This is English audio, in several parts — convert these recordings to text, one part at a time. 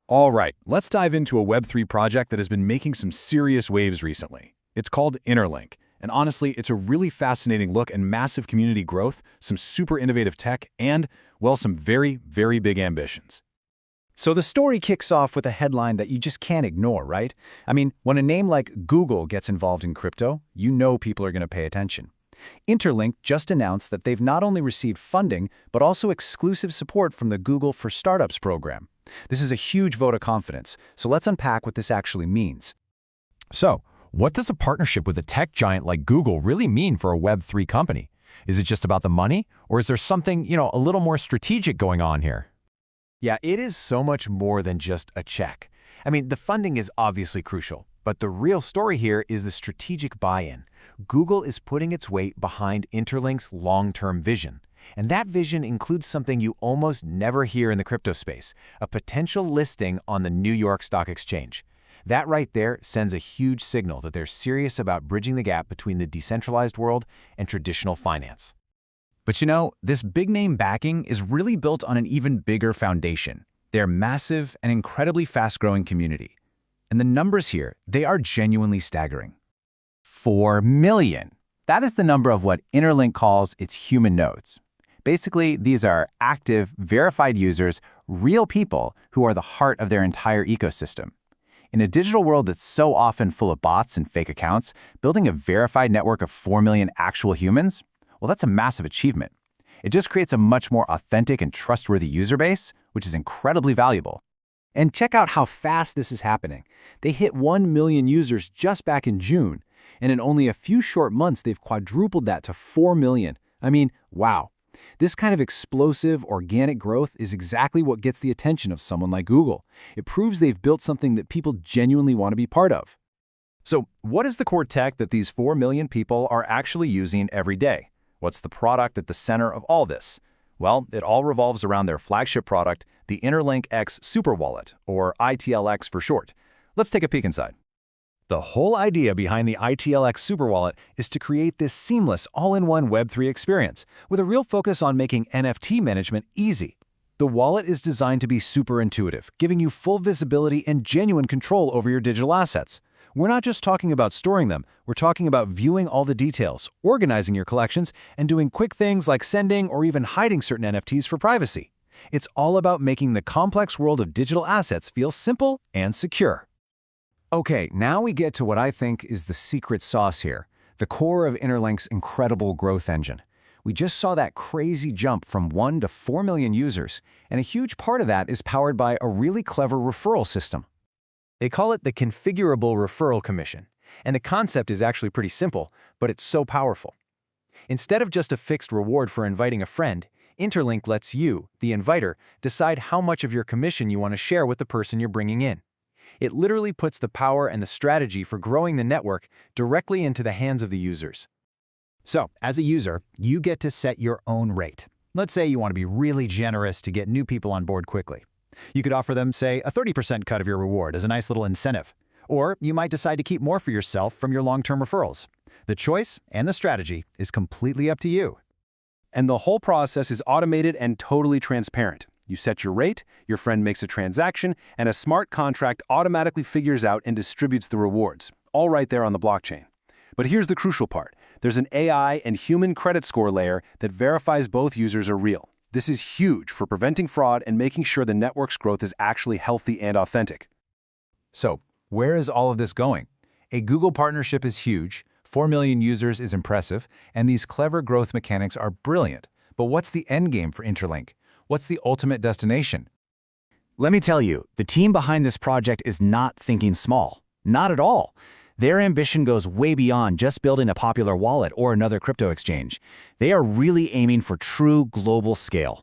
All right, let's dive into a Web3 project that has been making some serious waves recently. It's called InterLink, and honestly, it's a really fascinating look and massive community growth, some super innovative tech, and, well, some very, very big ambitions. So the story kicks off with a headline that you just can't ignore, right? I mean, when a name like Google gets involved in crypto, you know people are going to pay attention. InterLink just announced that they've not only received funding, but also exclusive support from the Google for Startups program. This is a huge vote of confidence, so let's unpack what this actually means. So, what does a partnership with a tech giant like Google really mean for a Web3 company? Is it just about the money, or is there something, a little more strategic going on here? Yeah, it is so much more than just a check. I mean, the funding is obviously crucial, but the real story here is the strategic buy-in. Google is putting its weight behind InterLink's long-term vision. And that vision includes something you almost never hear in the crypto space, a potential listing on the New York Stock Exchange. That right there sends a huge signal that they're serious about bridging the gap between the decentralized world and traditional finance. But this big-name backing is really built on an even bigger foundation. They're massive and incredibly fast-growing community. And the numbers here, they are genuinely staggering. 4 million. That is the number of what InterLink calls its human nodes. Basically, these are active, verified users, real people who are the heart of their entire ecosystem. In a digital world that's so often full of bots and fake accounts, building a verified network of 4 million actual humans, well, that's a massive achievement. It just creates a much more authentic and trustworthy user base, which is incredibly valuable. And check out how fast this is happening. They hit 1 million users just back in June, and in only a few short months, they've quadrupled that to 4 million. I mean, wow. This kind of explosive, organic growth is exactly what gets the attention of someone like Google. It proves they've built something that people genuinely want to be part of. So, what is the core tech that these 4 million people are actually using every day? What's the product at the center of all this? Well, it all revolves around their flagship product, the InterLink X Super Wallet, or ITLX for short. Let's take a peek inside. The whole idea behind the ITLX Super Wallet is to create this seamless all-in-one Web3 experience with a real focus on making NFT management easy. The wallet is designed to be super intuitive, giving you full visibility and genuine control over your digital assets. We're not just talking about storing them, we're talking about viewing all the details, organizing your collections, and doing quick things like sending or even hiding certain NFTs for privacy. It's all about making the complex world of digital assets feel simple and secure. Okay, now we get to what I think is the secret sauce here, the core of InterLink's incredible growth engine. We just saw that crazy jump from 1 to 4 million users, and a huge part of that is powered by a really clever referral system. They call it the Configurable Referral Commission, and the concept is actually pretty simple, but it's so powerful. Instead of just a fixed reward for inviting a friend, InterLink lets you, the inviter, decide how much of your commission you want to share with the person you're bringing in. It literally puts the power and the strategy for growing the network directly into the hands of the users. So, as a user, you get to set your own rate. Let's say you want to be really generous to get new people on board quickly. You could offer them, say, a 30% cut of your reward as a nice little incentive. Or you might decide to keep more for yourself from your long-term referrals. The choice and the strategy is completely up to you. And the whole process is automated and totally transparent. You set your rate, your friend makes a transaction, and a smart contract automatically figures out and distributes the rewards, all right there on the blockchain. But here's the crucial part. There's an AI and human credit score layer that verifies both users are real. This is huge for preventing fraud and making sure the network's growth is actually healthy and authentic. So, where is all of this going? A Google partnership is huge, 4 million users is impressive, and these clever growth mechanics are brilliant. But what's the end game for InterLink? What's the ultimate destination? Let me tell you, the team behind this project is not thinking small. Not at all. Their ambition goes way beyond just building a popular wallet or another crypto exchange. They are really aiming for true global scale.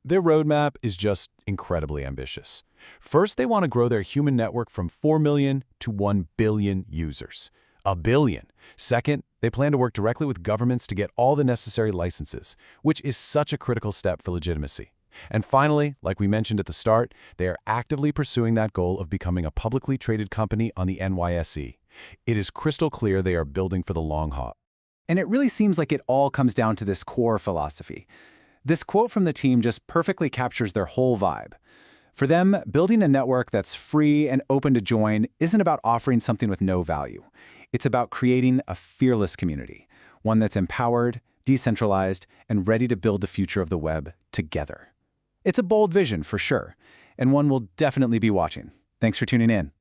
Their roadmap is just incredibly ambitious. First, they want to grow their human network from 4 million to 1 billion users. A billion. Second, they plan to work directly with governments to get all the necessary licenses, which is such a critical step for legitimacy. And finally, like we mentioned at the start, they are actively pursuing that goal of becoming a publicly traded company on the NYSE. It is crystal clear they are building for the long haul. And it really seems like it all comes down to this core philosophy. This quote from the team just perfectly captures their whole vibe. For them, building a network that's free and open to join isn't about offering something with no value. It's about creating a fearless community, one that's empowered, decentralized, and ready to build the future of the web together. It's a bold vision for sure, and one we'll definitely be watching. Thanks for tuning in.